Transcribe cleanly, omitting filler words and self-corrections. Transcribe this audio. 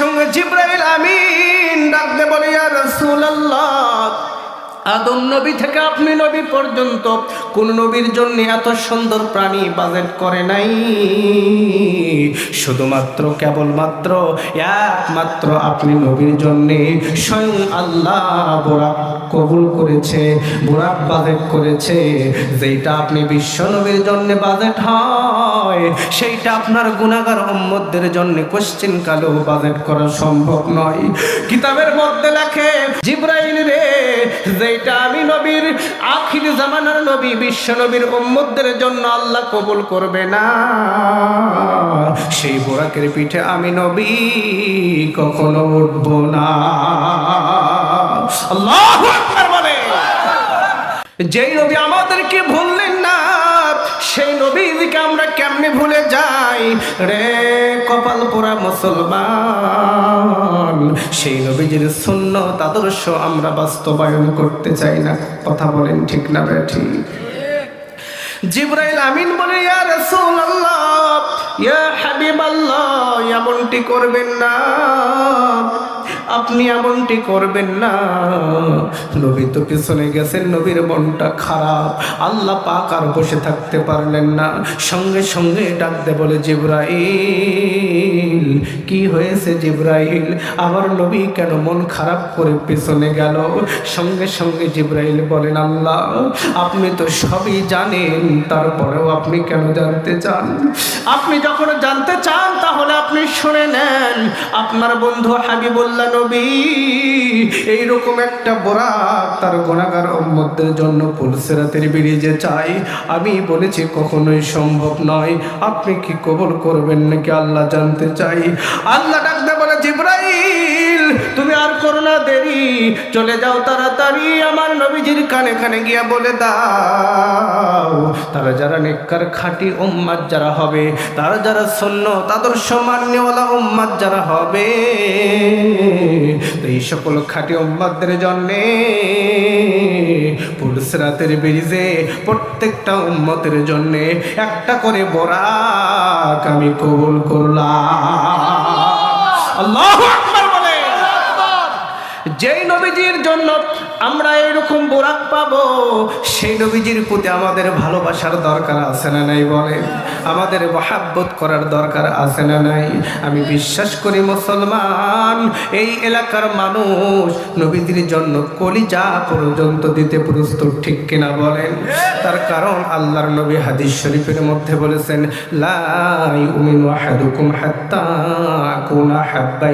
সঙ্গে জিবরাইল আমিন ডাকতে বলে, ইয়া রাসূলুল্লাহ, আদম নবী থেকে আপনি নবী পর্যন্ত কোন নবীর জন্য এত সুন্দর প্রাণী বাজেট করে নাই। শুধুমাত্র কেবলমাত্র একমাত্র আপনি নবীর জন্য স্বয়ং আল্লাহ বোরাক কবুল করেছে, বোরাক বাজেট করেছে। যেটা আপনি বিশ্ব নবীর জন্য বাজেট হয়, সেইটা আপনার গুনাহগার উম্মতদের জন্য কোশ্চেন কালেও বাজেট করা সম্ভব নয়। কিতাবের মধ্যে লেখে, জিবরাইল রে, যেটা আমি নবীর আখির জামানার নবী বিশ্ব নবীর উম্মতদের জন্য আল্লাহ কবুল করবে না, সেই বোরাকের পিঠে আমি নবী কখনো উঠব না। আল্লাহু আকবার বলে। যেই নবী আমাদেরকে ভুললেন না, সেই নবীকে আমরা কেমনে ভুলে যাই রে কপাল পোড়া মুসলমান। সেই নবীজির সুন্নাত আদর্শ আমরা বাস্তবায়ন করতে চাই না। কথা বলেন ঠিক না বেঠিক? জিবরাইল আমিন বলে, ইয়া রাসূলুল্লাহ, ইয়া হাবিবাল্লাহ, এমনটি করবেন না, আপনি এমনটি করবেন না। নবী তো পিছনে গেছেন, নবীর মনটা খারাপ, আল্লাহ পাক আর বসে থাকতে পারলেন না। সঙ্গে সঙ্গে ডাকতে বলে, জিবরাইল, কি হয়েছে জিবরাইল? আমার নবী কেন মন খারাপ করে পিছনে গেল? সঙ্গে সঙ্গে জিবরাইল বলেন, আল্লাহ আপনি তো সবই জানেন, তারপরেও আপনি কেন জানতে চান? আপনি যখন জানতে চান তাহলে আপনি শুনে নেন। আপনার বন্ধু হাবিবুল্লাহ নবী এইরকম একটা বোরাক তার গুনাহগার উম্মতদের জন্য পুলসিরাতের ব্রিজে চাই। আমি বলেছি কখনোই সম্ভব নয়। আপনি কি কবুল করবেন নাকি আল্লাহ জানতে চাই। আল্লাহ ডাকতে বলে, জিবরাইল তুমি আর করো না দেরি, চলে যাও তাড়াতাড়ি আমার নবীজির কানে কানে গিয়া বলে দাও, তারা যারা নেককার খাঁটি উম্মত যারা হবে, তারা যারা সুন্নাত আদর্শ মান্যওয়ালা উম্মত যারা হবে, এই সকল খাঁটি উম্মতদের জন্যে পুলসিরাতের ব্রিজে প্রত্যেকটা উম্মতের জন্যে একটা করে বোরাক আমি কবুল করলাম। আল্লাহু আকবার বলে। যেই নবীজির জন্য আমরা এরকম বোরাক পাবো, সেই নবীজির প্রতি আমাদের ভালোবাসার দরকার আছে না নাই? বলে, আমাদের মহাব্বত করার দরকার আছে না নাই? আমি বিশ্বাস করি মুসলমান, এই এলাকার মানুষ নবীজির জন্য কলিজা পর্যন্ত দিতে প্রস্তুত, ঠিক কিনা বলেন? তার কারণ আল্লাহর নবী হাদিস শরীফের মধ্যে বলেছেন, লা ইউমিনু আহাদুকুম হাত্তা আকুনা হাব্বা